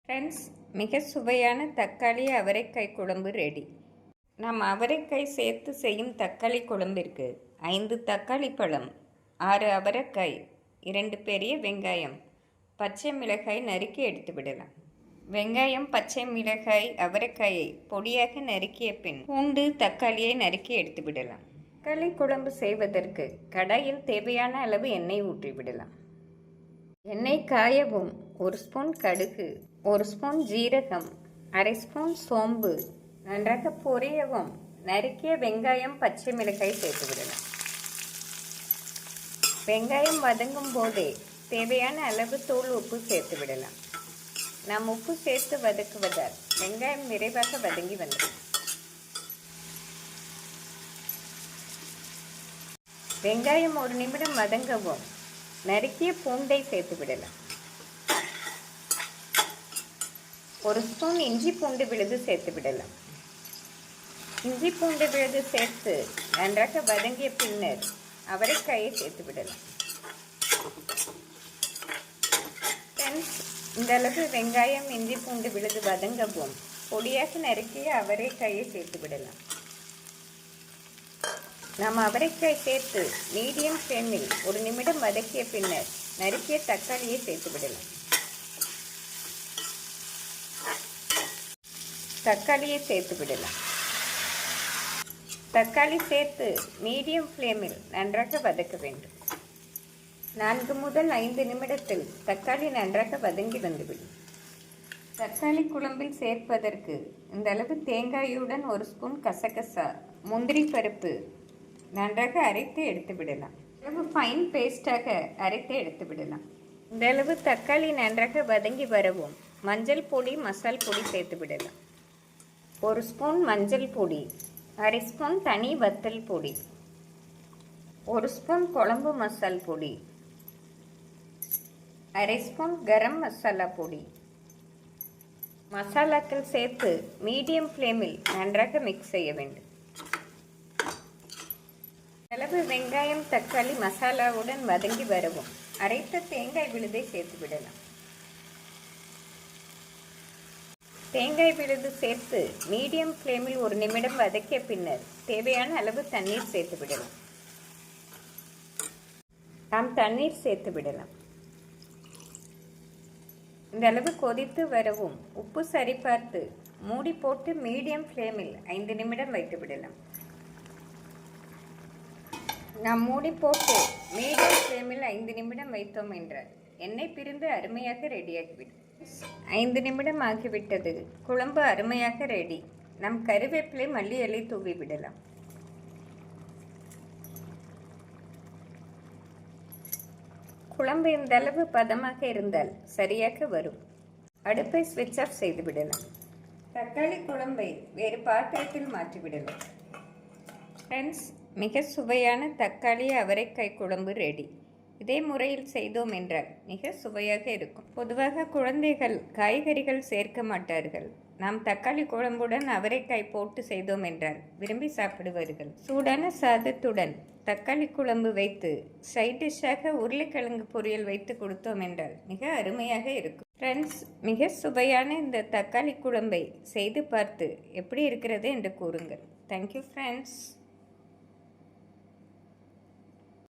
Friends, மிக சுவையான தக்காளி அவரைக்காய் குழம்பு ரெடி. நாம் அவரைக்காய் சேர்த்து செய்யும் தக்காளி குழம்பிற்கு 5 தக்காளி பழம், 6 அவரைக்காய், 2 பெரிய வெங்காயம், பச்சை மிளகாய் நறுக்கி எடுத்து விடலாம். வெங்காயம், பச்சை மிளகாய், அவரைக்காயை பொடியாக நறுக்கிய பின் பூண்டு, தக்காளியை நறுக்கி எடுத்து விடலாம். தக்காளி குழம்பு செய்வதற்கு கடாயில் தேவையான அளவு எண்ணெய் ஊற்றி விடலாம். எண்ணெய் காயவும் 1 ஸ்பூன் கடுகு, 1 ஸ்பூன் ஜீரகம், அரை ஸ்பூன் சோம்பு நன்றாக பொரியவும் நறுக்கிய வெங்காயம், பச்சை மிளகாய் சேர்த்து விடலாம். வெங்காயம் வதங்கும் போதே தேவையான அளவு தூள் உப்பு சேர்த்து விடலாம். நாம் உப்பு சேர்த்து வதக்குவதால் வெங்காயம் விரைவாக வதங்கி வந்துடும். வெங்காயம் 1 நிமிடம் வதங்கவும் நறுக்கிய பூண்டை சேர்த்து விடலாம். 1 ஸ்பூன் இஞ்சி பூண்டு விழுது சேர்த்து விடலாம். இஞ்சி பூண்டு விழுது சேர்த்து நன்றாக வதங்கிய பின்னர் அவரைக்காயை சேர்த்து விடலாம். இந்த அளவு வெங்காயம், இஞ்சி பூண்டு விழுது வதங்கவும் பொடியாக நறுக்கிய அவரைக்காயை சேர்த்து விடலாம். நாம் அவரைக்காய் சேர்த்து மீடியம் ஃப்ளேமில் 1 நிமிடம் வதக்கிய பின்னர் நறுக்கிய தக்காளியை சேர்த்து விடலாம். தக்காளியை சேர்த்து விடலாம். தக்காளி சேர்த்து மீடியம் ஃப்ளேமில் நன்றாக வதக்க வேண்டும். 4 முதல் 5 நிமிடத்தில் தக்காளி நன்றாக வதங்கி வந்துவிடும். தக்காளி குழம்பில் சேர்ப்பதற்கு இந்த அளவு தேங்காயுடன் 1 ஸ்பூன் கசகசா, முந்திரி பருப்பு நன்றாக அரைத்து எடுத்து விடலாம். அளவு ஃபைன் பேஸ்டாக அரைத்து எடுத்து விடலாம். இந்த அளவு தக்காளி நன்றாக வதங்கி வரவும் மஞ்சள் பொடி, மசால் பொடி சேர்த்து விடலாம். 1 ஸ்பூன் மஞ்சள் பொடி, அரை ஸ்பூன் தனி வத்தல் பொடி, 1 ஸ்பூன் குழம்பு மசால் பொடி, அரை ஸ்பூன் கரம் மசாலா பொடி. மசாலாக்கள் சேர்த்து மீடியம் ஃப்ளேமில் நன்றாக மிக்ஸ் செய்ய வேண்டும். அளவு வெங்காயம், தக்காளி மசாலாவுடன் வதங்கி வரவும் அரைத்த தேங்காய் விழுதை சேர்த்து விடலாம். தேங்காய் விழுது சேர்த்து மீடியம் ஃப்ளேமில் 1 நிமிடம் வதக்கிய பின்னர் தேவையான அளவு தண்ணீர் சேர்த்து விடலாம். நாம் தண்ணீர் சேர்த்து விடலாம். இந்த அளவு கொதித்து வரவும் உப்பு சரிபார்த்து மூடி போட்டு மீடியம் ஃப்ளேமில் 5 நிமிடம் வைத்து விடலாம். நாம் மூடி போட்டு மீடியம் ஃப்ளேமில் 5 நிமிடம் வைத்தோம் என்றால் எண்ணெய் பிரிந்து அருமையாக ரெடியாகிவிடும். 5 நிமிடம் ஆகிவிட்டது. குழம்பு அருமையாக ரெடி. நம் கருவேப்பிலை, மல்லி இலை தூவி விடலாம். குழம்பு இந்த அளவு பதமாக இருந்தால் சரியாக வரும். அடுப்பை ஸ்விட்ச் ஆஃப் செய்து விடலாம். தக்காளி குழம்பை வேறு பாத்திரத்தில் மாற்றிவிடலாம். ஃப்ரெண்ட்ஸ், மிக சுவையான தக்காளி அவரைக்காய் குழம்பு ரெடி. இதே முறையில் செய்தோம் என்றால் மிக சுவையாக இருக்கும். பொதுவாக குழந்தைகள் காய்கறிகள் சேர்க்க மாட்டார்கள். நாம் தக்காளி குழம்புடன் அவரைக்காய் போட்டு செய்தோம் என்றால் விரும்பி சாப்பிடுவார்கள். சூடான சாதத்துடன் தக்காளி குழம்பு வைத்து சைட் டிஷ்ஷாக உருளைக்கிழங்கு பொரியல் வைத்து கொடுத்தோம் என்றால் மிக அருமையாக இருக்கும். ஃப்ரெண்ட்ஸ், மிக சுவையான இந்த தக்காளி குழம்பை செய்து பார்த்து எப்படி இருக்கிறது என்று கூறுங்கள். Thank you friends.